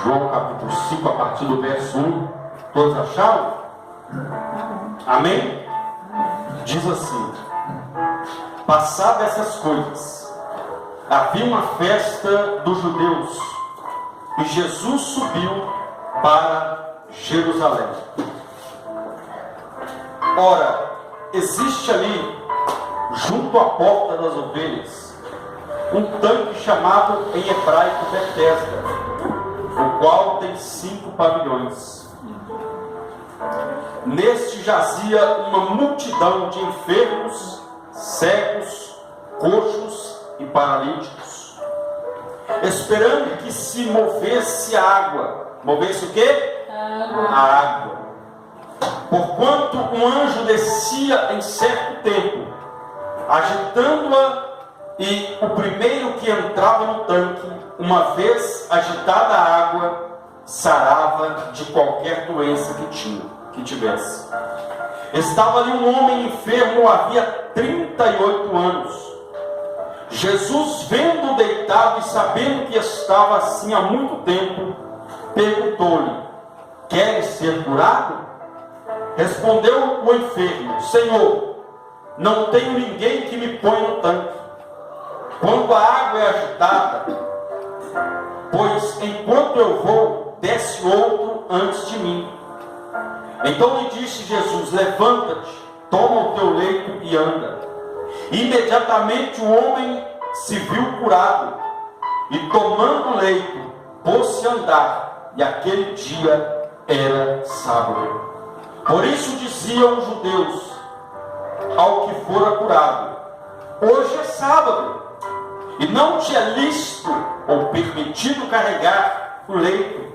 João capítulo 5, a partir do verso 1. Todos acharam? Amém? Diz assim: passadas essas coisas, havia uma festa dos judeus, e Jesus subiu para Jerusalém. Ora, existe ali, junto à porta das ovelhas, um tanque chamado em hebraico Betesda, o qual tem 5 pavilhões. Neste jazia uma multidão de enfermos, cegos, coxos e paralíticos, esperando que se movesse a água. Movesse o quê? A água. Porquanto um anjo descia em certo tempo, agitando-a, e o primeiro que entrava no tanque, uma vez agitada a água, sarava de qualquer doença que tivesse. Estava ali um homem enfermo havia 38 anos. Jesus, vendo-o deitado e sabendo que estava assim há muito tempo, perguntou-lhe: queres ser curado? Respondeu o enfermo: Senhor, não tenho ninguém que me ponha no tanque quando a água é agitada, pois enquanto eu vou, desce outro antes de mim. Então lhe disse Jesus: levanta-te, toma o teu leito e anda. Imediatamente o homem se viu curado, e tomando o leito, pôs-se a andar, e aquele dia era sábado. Por isso diziam os judeus ao que fora curado: hoje é sábado, e não te é lícito ou permitido carregar o leito.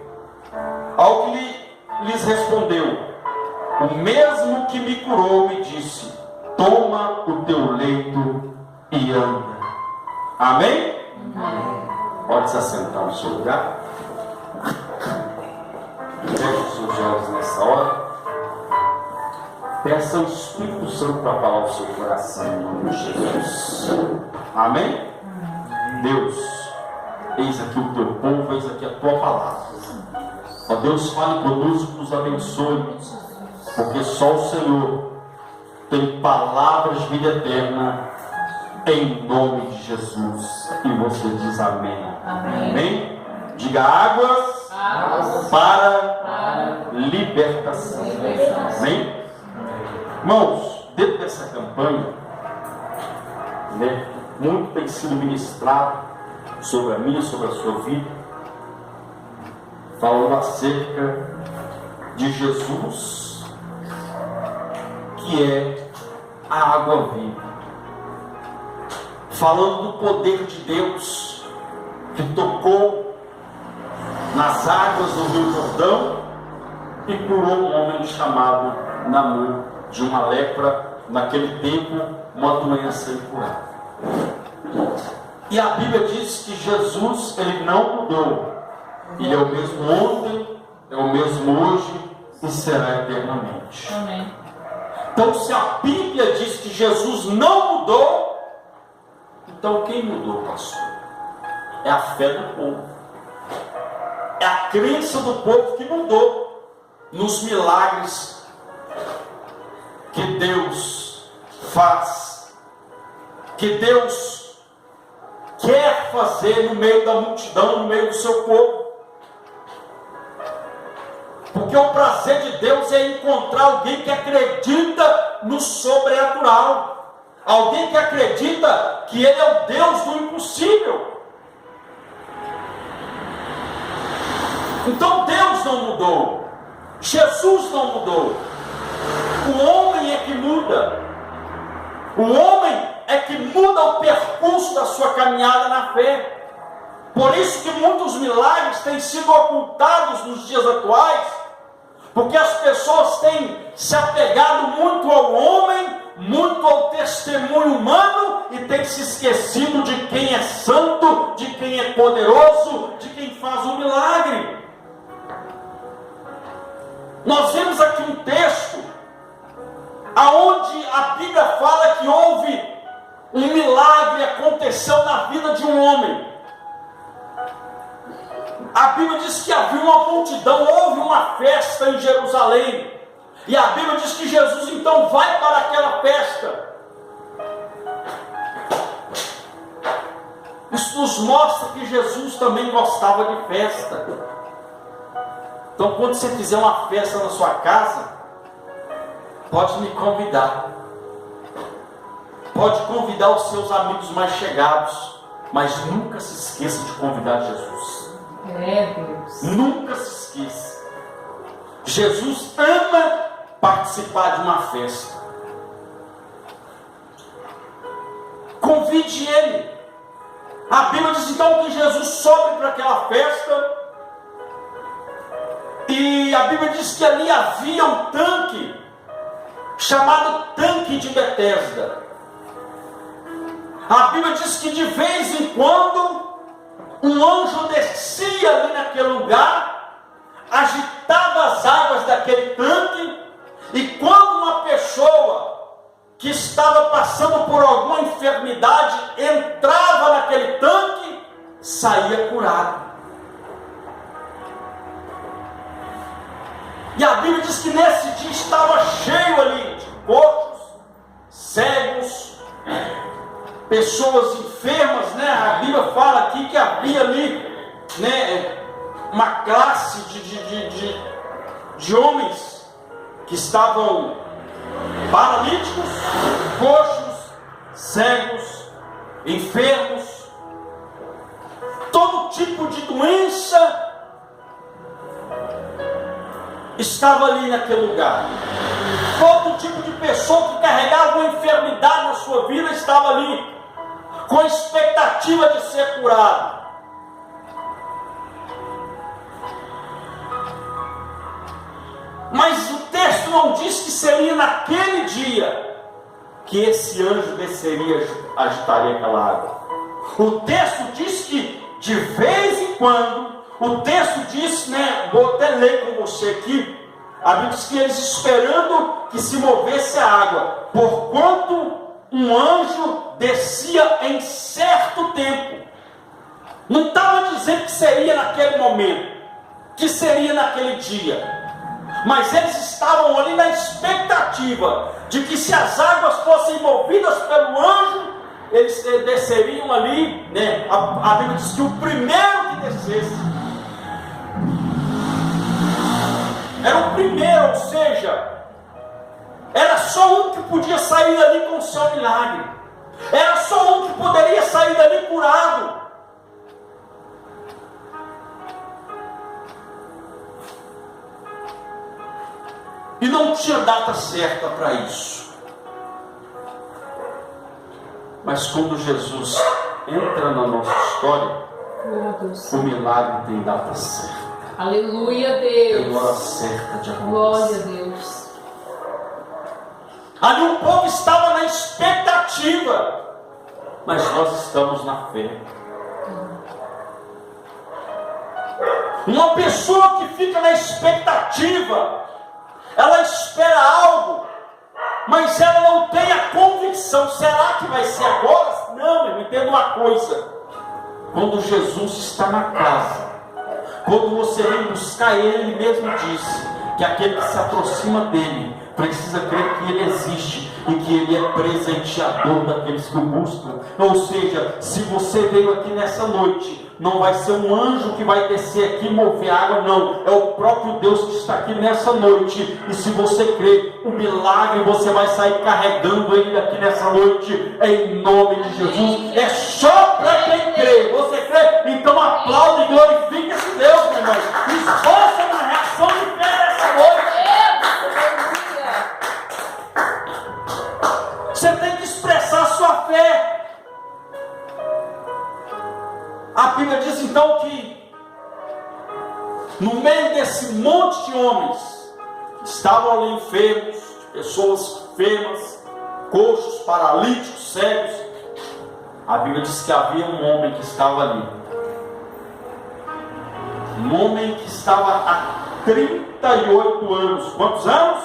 Ao que lhes respondeu: o mesmo que me curou me disse: toma o teu leito e anda. Amém? Pode se assentar no seu lugar. Feche os seus olhos nessa hora. Peça ao Espírito Santo para falar o seu coração em nome de Jesus. Amém? Deus, eis aqui o teu povo, eis aqui a tua palavra. Ó Deus, fale conosco, nos abençoe, porque só o Senhor tem palavras de vida eterna, em nome de Jesus. E você diz amém. Amém. Amém? Diga: águas para libertação. Amém? Irmãos, dentro dessa campanha, muito tem sido ministrado sobre a minha, sobre a sua vida, falando acerca de Jesus, que é a água viva, falando do poder de Deus que tocou nas águas do Rio Jordão e curou um homem chamado Naamã de uma lepra, naquele tempo uma doença incurável. E a Bíblia diz que Jesus, ele não mudou. Ele é o mesmo ontem, é o mesmo hoje e será eternamente. Amém. Então, se a Bíblia diz que Jesus não mudou, então quem mudou, pastor? É a fé do povo. É a crença do povo que mudou nos milagres que Deus faz, que Deus quer fazer no meio da multidão, no meio do seu povo. Porque o prazer de Deus é encontrar alguém que acredita no sobrenatural, alguém que acredita que Ele é o Deus do impossível. Então Deus não mudou, Jesus não mudou, o homem é que muda. O homem é que muda o percurso da sua caminhada na fé. Por isso que muitos milagres têm sido ocultados nos dias atuais, porque as pessoas têm se apegado muito ao homem, muito ao testemunho humano, e têm se esquecido de quem é santo, de quem é poderoso, de quem faz o milagre. Nós vemos aqui um texto aonde a Bíblia fala que houve um milagre, aconteceu na vida de um homem. A Bíblia diz que havia uma multidão, houve uma festa em Jerusalém. E a Bíblia diz que Jesus então vai para aquela festa. Isso nos mostra que Jesus também gostava de festa. Então, quando você fizer uma festa na sua casa, pode me convidar. Pode convidar os seus amigos mais chegados, mas nunca se esqueça de convidar Jesus. Deus. Nunca se esqueça. Jesus ama participar de uma festa. Convide Ele. A Bíblia diz então que Jesus sobe para aquela festa. E a Bíblia diz que ali havia um tanque, chamado tanque de Betesda. A Bíblia diz que de vez em quando um anjo descia ali naquele lugar, agitava as águas daquele tanque, e quando uma pessoa que estava passando por alguma enfermidade entrava naquele tanque, saía curado. E a Bíblia diz que nesse dia estava cheio ali de coxos, cegos, pessoas enfermas, né? A Bíblia fala aqui que havia ali, né, uma classe de homens que estavam paralíticos, coxos, cegos, enfermos, todo tipo de doença estava ali naquele lugar. Todo tipo de pessoa que carregava uma enfermidade na sua vida estava ali, com a expectativa de ser curado. Mas o texto não diz que seria naquele dia que esse anjo desceria, agitaria aquela água. O texto diz que de vez em quando, o texto diz, né, vou até ler com você aqui, a Bíblia diz que eles esperando que se movesse a água, porquanto um anjo descia em certo tempo. Não estava dizendo que seria naquele momento, que seria naquele dia, mas eles estavam ali na expectativa de que se as águas fossem movidas pelo anjo, eles desceriam ali, né? A Bíblia diz que o primeiro que descesse era o primeiro, ou seja, era só um que podia sair dali com o seu milagre, era só um que poderia sair dali curado. E não tinha data certa para isso. Mas quando Jesus entra na nossa história, o milagre tem data certa. Aleluia, Deus. Tem hora certa de acontecer. Glória a Deus. Ali o povo estava na expectativa, mas nós estamos na fé. Uma pessoa que fica na expectativa, ela espera algo, mas ela não tem a convicção. Será que vai ser agora? Não, eu entendo uma coisa. Quando Jesus está na casa, quando você vem buscar Ele, Ele mesmo disse que aquele que se aproxima dEle precisa crer que Ele existe e que Ele é presenteador daqueles que o buscam. Ou seja, se você veio aqui nessa noite, não vai ser um anjo que vai descer aqui e mover água, não. É o próprio Deus que está aqui nessa noite. E se você crê, o milagre você vai sair carregando Ele aqui nessa noite, em nome de Jesus. É só para quem crê. Você crê? Então aplaude e glorifique esse Deus, meu irmão. Esforça uma reação de fé nessa noite. Você tem que expressar a sua fé. A Bíblia diz então que no meio desse monte de homens que estavam ali enfermos, pessoas enfermas, coxos, paralíticos, cegos, a Bíblia diz que havia um homem que estava ali. Um homem que estava há 38 anos. Quantos anos?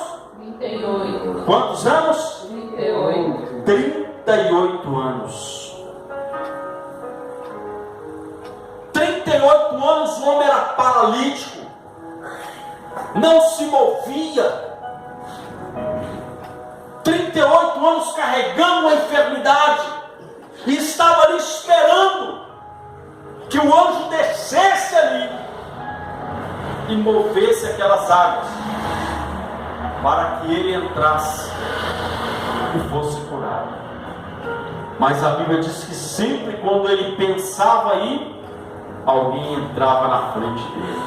38. Quantos anos? 38. 38 anos. 38 anos o homem era paralítico, não se movia. 38 anos carregando uma enfermidade, e estava ali esperando que o anjo descesse ali e movesse aquelas águas, para que ele entrasse e fosse curado. Mas a Bíblia diz que sempre quando ele pensava aí, alguém entrava na frente dele.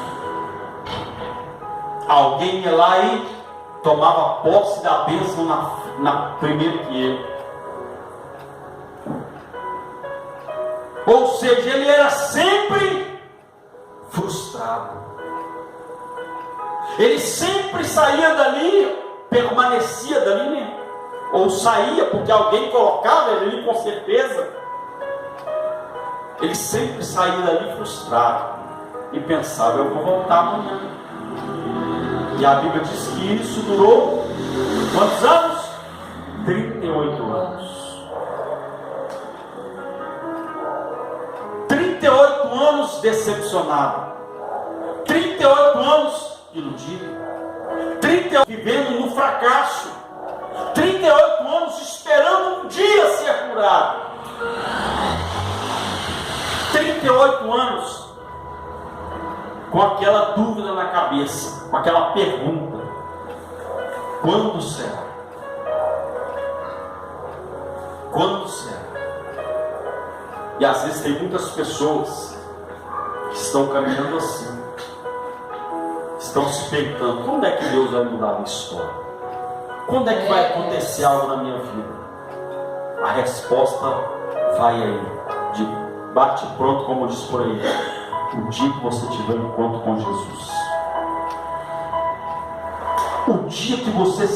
Alguém ia lá e tomava posse da bênção primeiro que ele. Ou seja, ele era sempre frustrado. Ele sempre saía dali, permanecia dali, né? Ou saía porque alguém colocava ele ali com certeza. Ele sempre saía dali frustrado e pensava: eu vou voltar amanhã. E a Bíblia diz que isso durou quantos anos? 38 anos. 38 anos decepcionado. 38 anos iludido. 38 vivendo no fracasso. 38 anos esperando um dia ser curado. 38 anos com aquela dúvida na cabeça, com aquela pergunta: quando será? Quando será? E às vezes tem muitas pessoas que estão caminhando assim, estão se perguntando: quando é que Deus vai mudar a minha história? Quando é que vai acontecer algo na minha vida? A resposta vai aí, de bate pronto, como diz por aí, o dia que você tiver um encontro com Jesus. O dia que você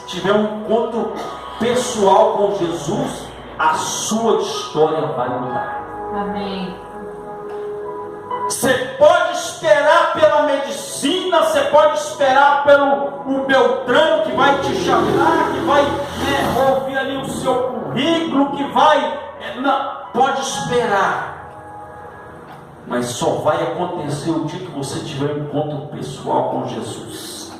tiver um encontro pessoal com Jesus, a sua história vai mudar. Amém. Você pode esperar pela medicina, você pode esperar pelo o Beltrano que vai te chamar, que vai ouvir ali o seu currículo, que vai... pode esperar. Mas só vai acontecer o dia que você tiver um encontro pessoal com Jesus.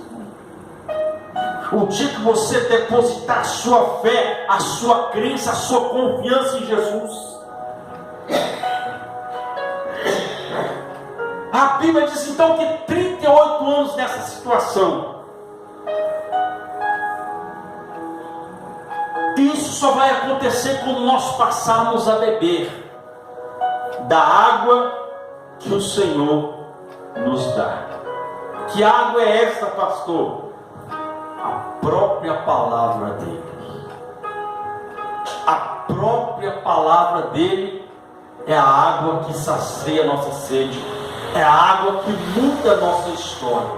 O dia que você depositar a sua fé, a sua crença, a sua confiança em Jesus. A Bíblia diz então que 38 anos nessa situação. Isso só vai acontecer quando nós passarmos a beber da água que o Senhor nos dá. Que água é esta, pastor? A própria palavra dele. A própria palavra dele é a água que sacia a nossa sede. É a água que muda a nossa história.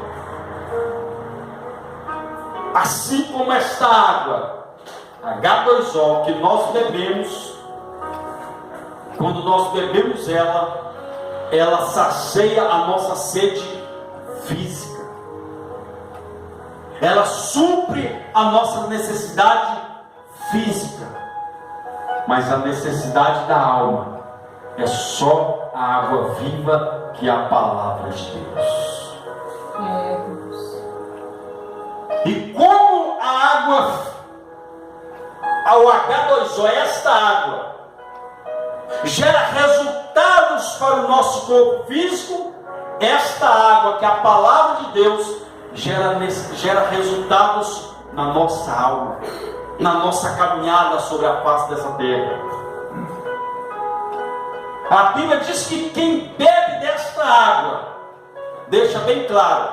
Assim como esta água H2O que nós bebemos, quando nós bebemos ela sacia a nossa sede física. Ela supre a nossa necessidade física. Mas a necessidade da alma é só a água viva, que é a palavra de Deus. E como a água, ao H2O, esta água gera resultados para o nosso corpo físico, esta água, que é a palavra de Deus, gera resultados na nossa alma, na nossa caminhada sobre a face dessa terra. A Bíblia diz que quem bebe desta água, deixa bem claro,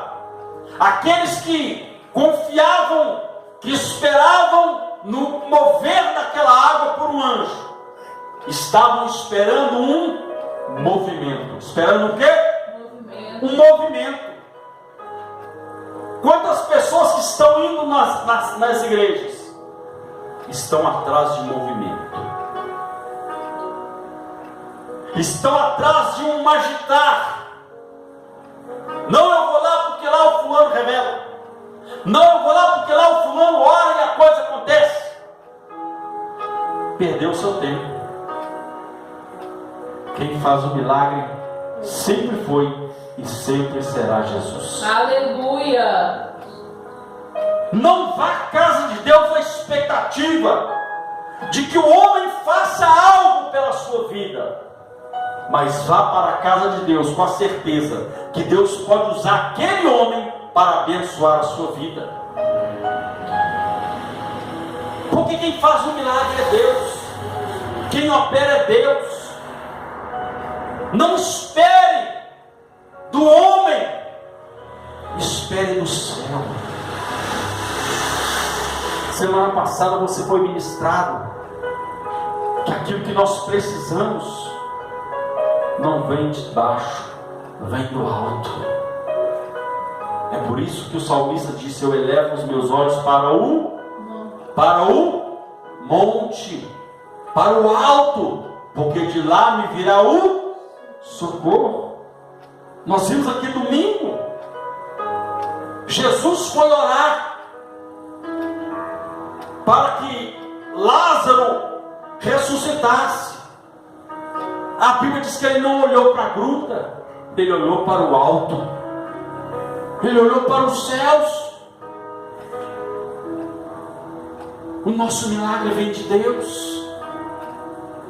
aqueles que confiavam, que esperavam no mover daquela água por um anjo, estavam esperando um movimento. Esperando o quê? Um movimento. Quantas pessoas que estão indo nas igrejas estão atrás de movimento? Estão atrás de um agitar. Não, eu vou lá porque lá o fulano revela. Não, eu vou lá porque lá o fulano ora e a coisa acontece. Perdeu o seu tempo. Quem faz o milagre sempre foi e sempre será Jesus. Aleluia. Não vá à casa de Deus na expectativa de que o homem faça algo pela sua vida, mas vá para a casa de Deus com a certeza que Deus pode usar aquele homem para abençoar a sua vida. Porque quem faz o milagre é Deus, quem opera é Deus. Não espere do homem, espere do céu. Semana passada você foi ministrado que aquilo que nós precisamos não vem de baixo, vem do alto. É por isso que o salmista disse: eu elevo os meus olhos para o monte, para o alto, porque de lá me virá o socorro. Nós vimos aqui domingo, Jesus foi orar para que Lázaro ressuscitasse. A Bíblia diz que ele não olhou para a gruta, ele olhou para o alto, ele olhou para os céus. O nosso milagre vem de Deus.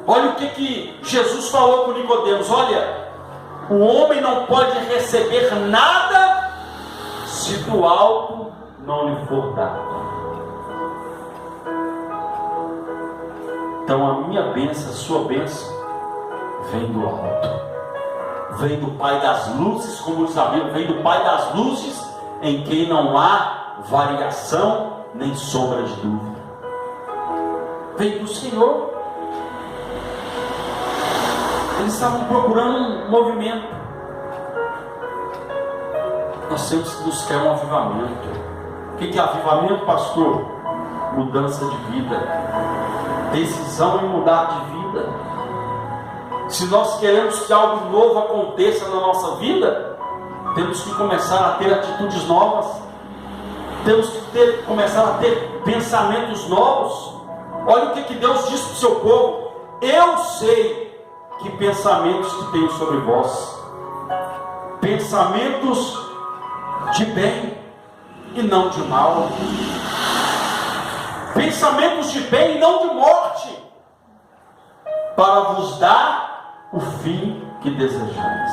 Olha o que Jesus falou com Nicodemos: olha, o homem não pode receber nada se do alto não lhe for dado. Então a minha bênção, a sua bênção, vem do alto, vem do Pai das luzes, como diz a Bíblia, vem do Pai das luzes, em quem não há variação nem sombra de dúvida. Vem do Senhor. Eles estavam procurando um movimento. Nós temos que buscar um avivamento. O que é avivamento, pastor? Mudança de vida, decisão em mudar de vida. Se nós queremos que algo novo aconteça na nossa vida, temos que começar a ter atitudes novas, temos que começar a ter pensamentos novos. Olha o que Deus disse para o seu povo: eu sei que pensamentos que tenho sobre vós, pensamentos de bem e não de mal, pensamentos de bem e não de morte, para vos dar o fim que desejais.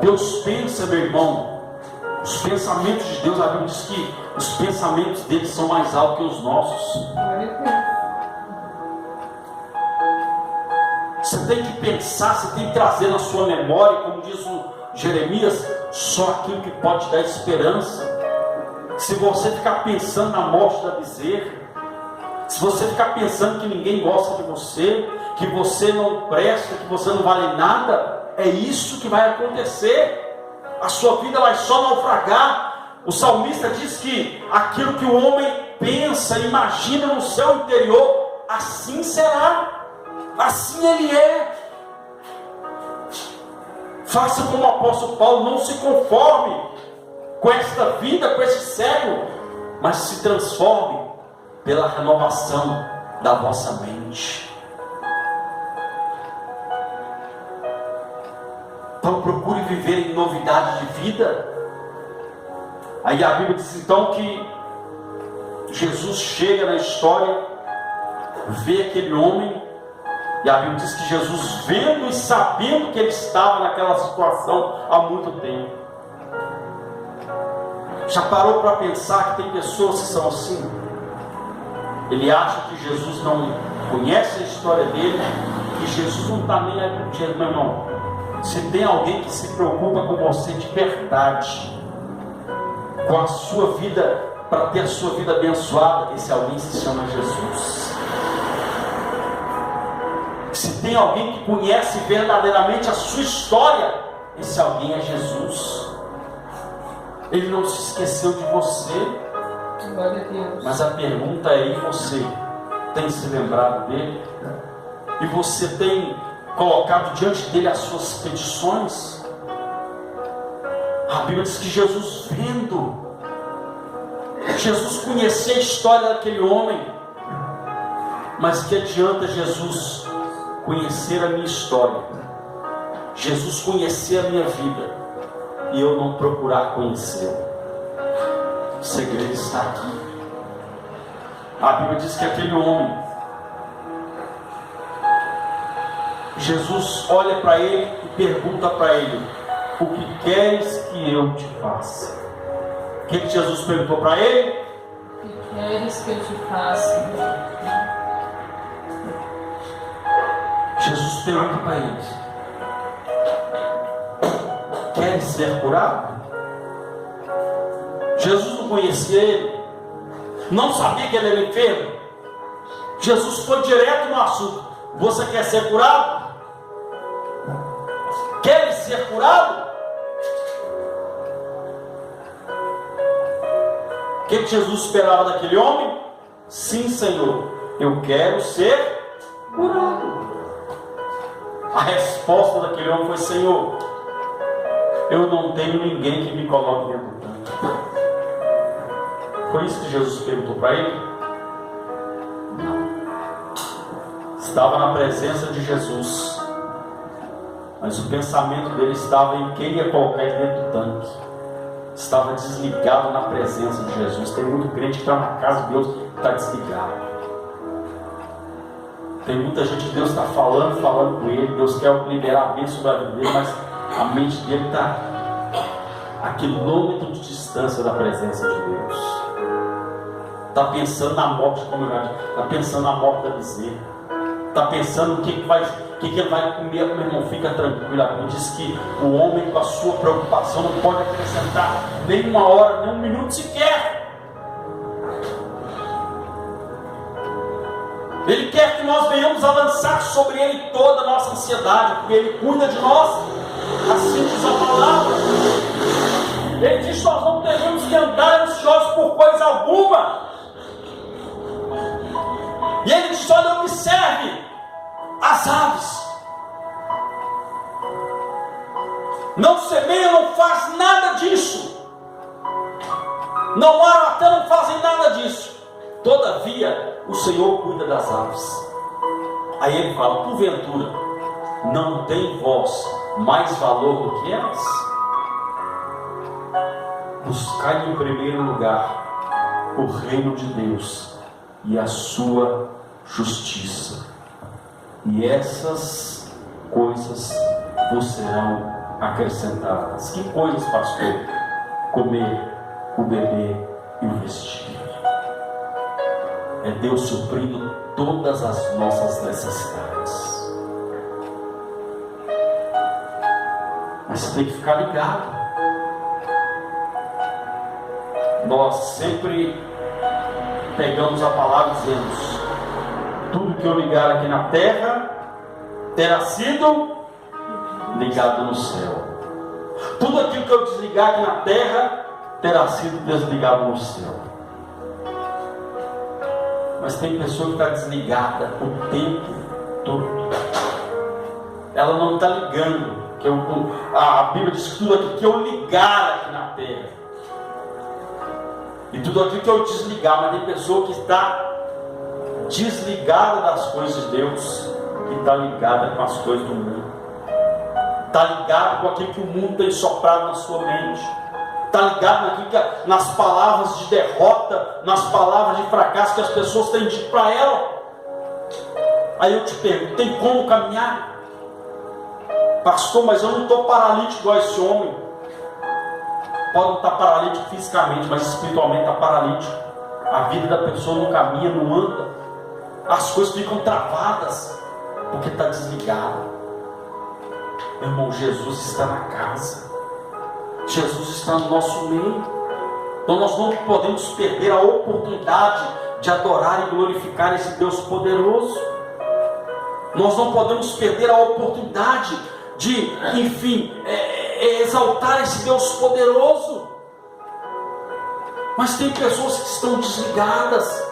Deus pensa, meu irmão, os pensamentos de Deus, a Bíblia diz que os pensamentos dele são mais altos que os nossos. Você tem que pensar, você tem que trazer na sua memória, como diz o Jeremias, só aquilo que pode dar esperança. Se você ficar pensando na morte da bezerra, se você ficar pensando que ninguém gosta de você, que você não presta, que você não vale nada, é isso que vai acontecer. A sua vida vai só naufragar. O salmista diz que aquilo que o homem pensa, imagina no seu interior, assim será, assim ele é. Faça como o apóstolo Paulo, não se conforme com esta vida, com esse século, mas se transforme pela renovação da vossa mente. Então procure viver em novidade de vida. Aí a Bíblia diz então que Jesus chega na história, vê aquele homem, e a Bíblia diz que Jesus, vendo e sabendo que ele estava naquela situação há muito tempo. Já parou para pensar que tem pessoas que são assim? Ele acha que Jesus não conhece a história dele, que Jesus não está nem aí contigo, meu irmão. Se tem alguém que se preocupa com você de verdade, com a sua vida, para ter a sua vida abençoada, esse alguém se chama Jesus. Se tem alguém que conhece verdadeiramente a sua história, esse alguém é Jesus. Ele não se esqueceu de você. Glória a Deus. Mas a pergunta é: e você tem se lembrado dele? E você tem colocado diante dele as suas petições? A Bíblia diz que Jesus, vendo, Jesus conhecia a história daquele homem, mas que adianta Jesus conhecer a minha história, Jesus conhecer a minha vida e eu não procurar conhecê-lo. O segredo está aqui. A Bíblia diz que aquele homem, Jesus olha para ele e pergunta para ele: o que queres que eu te faça? O que Jesus perguntou para ele? O que queres que eu te faça? Jesus pergunta para ele: queres ser curado? Jesus não conhecia ele, não sabia que ele era enfermo. Jesus foi direto no assunto: você quer ser curado? Queres ser curado? O que Jesus esperava daquele homem? Sim, Senhor, eu quero ser curado. A resposta daquele homem foi: Senhor, eu não tenho ninguém que me coloque dentro do tanque. Foi isso que Jesus perguntou para ele? Não. Estava na presença de Jesus, mas o pensamento dele estava em quem ia colocar ele dentro do tanque. Estava desligado na presença de Jesus. Tem muito crente que está na casa de Deus e está desligado. Tem muita gente que Deus está falando com ele. Deus quer liberar a bênção sobre a vida dele, mas a mente dele está a quilômetro de distância da presença de Deus. Está pensando na morte da comunidade, está pensando na morte da bezerra, está pensando o que ele vai comer. Meu irmão, fica tranquilo. A Bíblia diz que o homem, com a sua preocupação, não pode acrescentar nem uma hora, nem um minuto sequer. Ele quer que nós venhamos a lançar sobre ele toda a nossa ansiedade, porque ele cuida de nós. Assim diz a palavra. Ele diz que nós não devemos que andar ansiosos por coisa alguma. E ele diz: olha, observe as aves. Não semeia, não faz nada disso. Não aram até, não fazem nada disso. Todavia, o Senhor cuida das aves. Aí ele fala: porventura, não tem vós mais valor do que elas? Buscai em primeiro lugar o reino de Deus e a sua justiça, e essas coisas vos serão acrescentadas. Que coisas, pastor? Comer, o beber e o vestir. É Deus suprindo todas as nossas necessidades. Mas você tem que ficar ligado. Nós sempre pegamos a palavra e dizemos: tudo que eu ligar aqui na terra terá sido ligado no céu. Tudo aquilo que eu desligar aqui na terra terá sido desligado no céu. Mas tem pessoa que está desligada o tempo todo. Ela não está ligando. A Bíblia diz que tudo aquilo que eu ligar aqui na terra, e tudo aquilo que eu desligar. Mas tem pessoa que está desligada das coisas de Deus, que está ligada com as coisas do mundo, está ligado com aquilo que o mundo tem soprado na sua mente, está ligado nas palavras de derrota, nas palavras de fracasso que as pessoas têm dito para ela. Aí eu te pergunto: tem como caminhar? Pastor, mas eu não estou paralítico igual esse homem. Pode não estar paralítico fisicamente, mas espiritualmente está paralítico. A vida da pessoa não caminha, não anda. As coisas ficam travadas, porque está desligado. Meu irmão, Jesus está na casa. Jesus está no nosso meio. Então nós não podemos perder a oportunidade de adorar e glorificar esse Deus poderoso. Nós não podemos perder a oportunidade de, enfim, exaltar esse Deus poderoso. Mas tem pessoas que estão desligadas.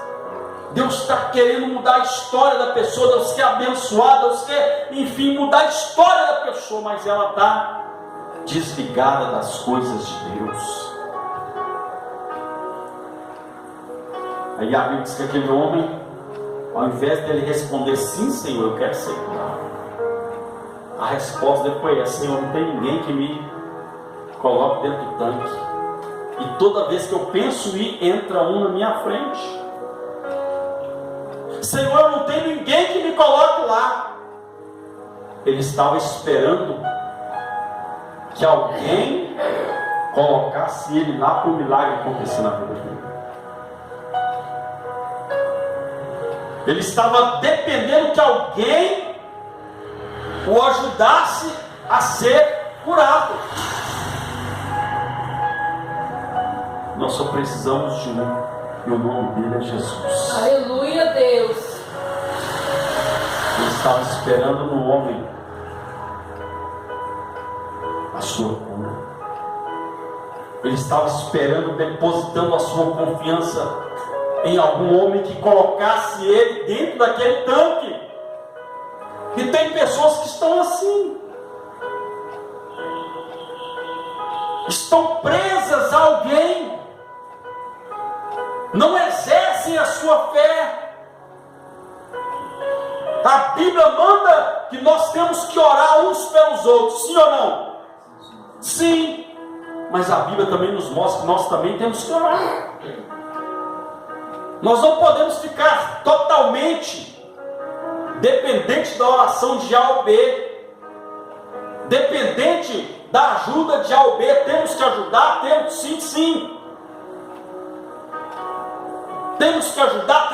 Deus está querendo mudar a história da pessoa. Deus quer abençoar, Deus quer, enfim, mudar a história da pessoa, mas ela está desligada das coisas de Deus. Aí a Bíblia diz que aquele homem, ao invés dele responder: sim, Senhor, eu quero ser curado, A resposta dele foi essa: Senhor, não tem ninguém que me coloque dentro do tanque. E toda vez que eu penso ir, entra um na minha frente. Senhor, eu não tenho ninguém que me coloque lá. Ele estava esperando que alguém colocasse ele lá para o milagre acontecer na vida dele. Ele estava dependendo que alguém o ajudasse a ser curado. Nós só precisamos de um, e o nome dele é Jesus. Aleluia, Deus. Ele estava esperando no homem a sua cura. Ele estava esperando, depositando a sua confiança em algum homem que colocasse ele dentro daquele tanque. E tem pessoas que estão assim, estão presas a alguém, não exercem a sua fé. A Bíblia manda que nós temos que orar uns pelos outros, sim ou não? Sim, mas a Bíblia também nos mostra que nós também temos que orar. Nós não podemos ficar totalmente dependente da oração de A ou B, dependente da ajuda de A ou B. Temos que ajudar, temos sim. Temos que ajudar,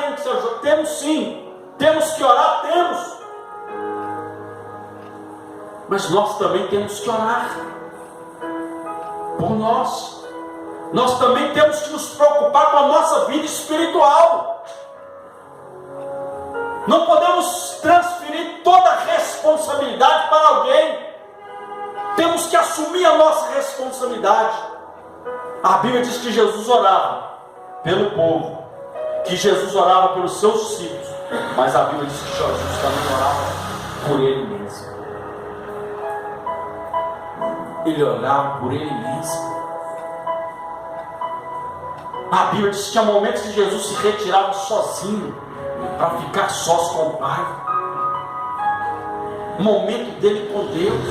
temos sim. Temos que orar, temos. Mas nós também temos que orar por nós. Nós também temos que nos preocupar com a nossa vida espiritual. Não podemos transferir toda a responsabilidade para alguém. Temos que assumir a nossa responsabilidade. A Bíblia diz que Jesus orava pelo povo, que Jesus orava pelos seus discípulos, mas a Bíblia diz que Jesus também orava por ele mesmo. Ele orava por ele mesmo. A Bíblia diz que há momentos que Jesus se retirava sozinho para ficar sós com o Pai. Momento dele com Deus.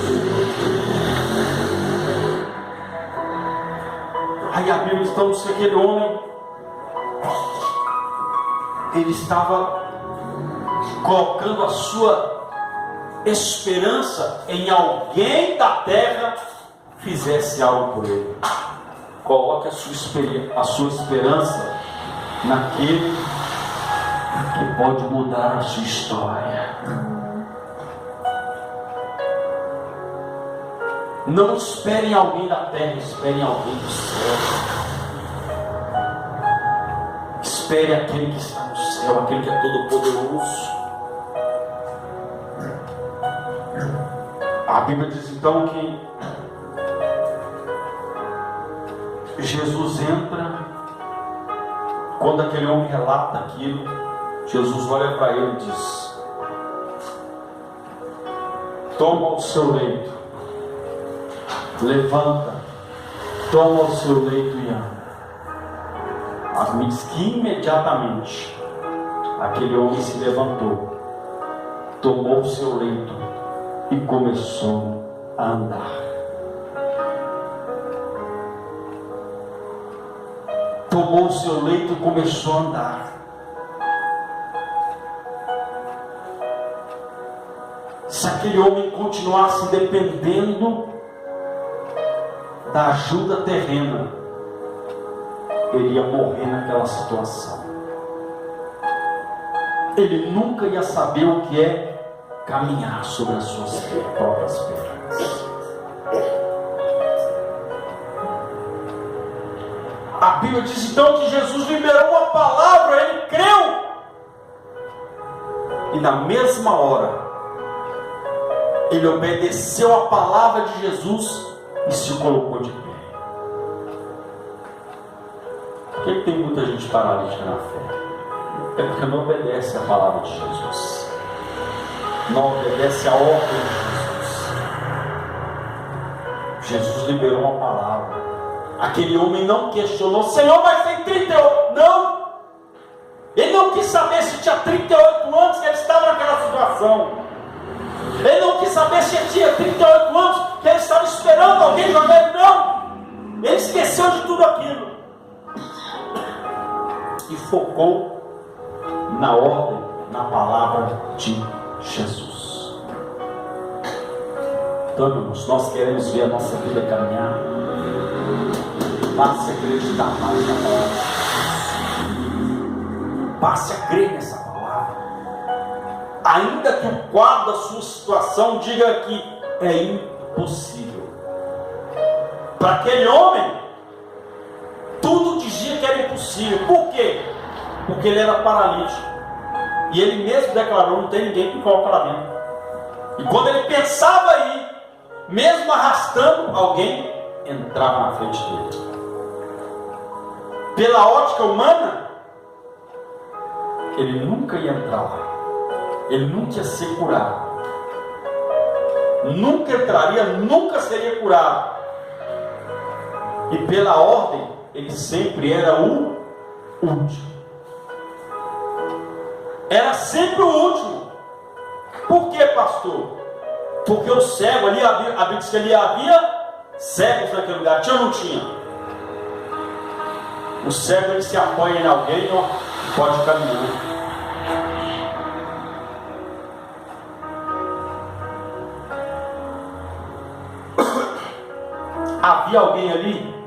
Aí a Bíblia diz que aquele homem, ele estava colocando a sua esperança em alguém da terra que fizesse algo por ele. Coloque a sua esperança naquele que pode mudar a sua história. Não espere em alguém da terra, espere em alguém do céu. Espere aquele que está no céu, aquele que é todo poderoso. A Bíblia diz então que Jesus entra. Quando aquele homem relata aquilo, Jesus olha para ele e diz: toma o seu leito, levanta, toma o seu leito e anda. A Bíblia diz que imediatamente aquele homem se levantou, tomou o seu leito e começou a andar. Tomou o seu leito e começou a andar. Se aquele homem continuasse dependendo da ajuda terrena, ele ia morrer naquela situação. Ele nunca ia saber o que é caminhar sobre as suas próprias pernas. A Bíblia diz então que Jesus liberou uma palavra, ele creu, e na mesma hora ele obedeceu a palavra de Jesus e se colocou de pé. Por que tem muita gente paralítica na fé? É porque não obedece a palavra de Jesus, não obedece a ordem de Jesus. Jesus liberou uma palavra. Aquele homem não questionou: Senhor, mas tem 38. Não! Ele não quis saber se tinha 38 anos que ele estava naquela situação. Ele não quis saber já tinha 38 anos, que ele estava esperando alguém jogar ele, não. Ele esqueceu de tudo aquilo e focou na ordem, na palavra de Jesus. Então, irmãos, nós queremos ver a nossa vida caminhar. Passe a acreditar mais na palavra. Passe a crer nessa palavra. Ainda que o quadro da sua situação diga que é impossível. Para aquele homem, tudo dizia que era impossível. Por quê? Porque ele era paralítico. E ele mesmo declarou: não tem ninguém que coloque lá dentro. E quando ele pensava aí, mesmo arrastando, alguém entrava na frente dele. Pela ótica humana, ele nunca ia entrar lá. Ele nunca ia ser curado. Nunca entraria, nunca seria curado. E pela ordem, ele sempre era o último. Era sempre o último. Por que, pastor? Porque o cego ali, a Bíblia diz que ali havia cegos naquele lugar. Tinha ou não tinha? O cego, ele se apoia em alguém, ó, pode caminhar. Havia alguém ali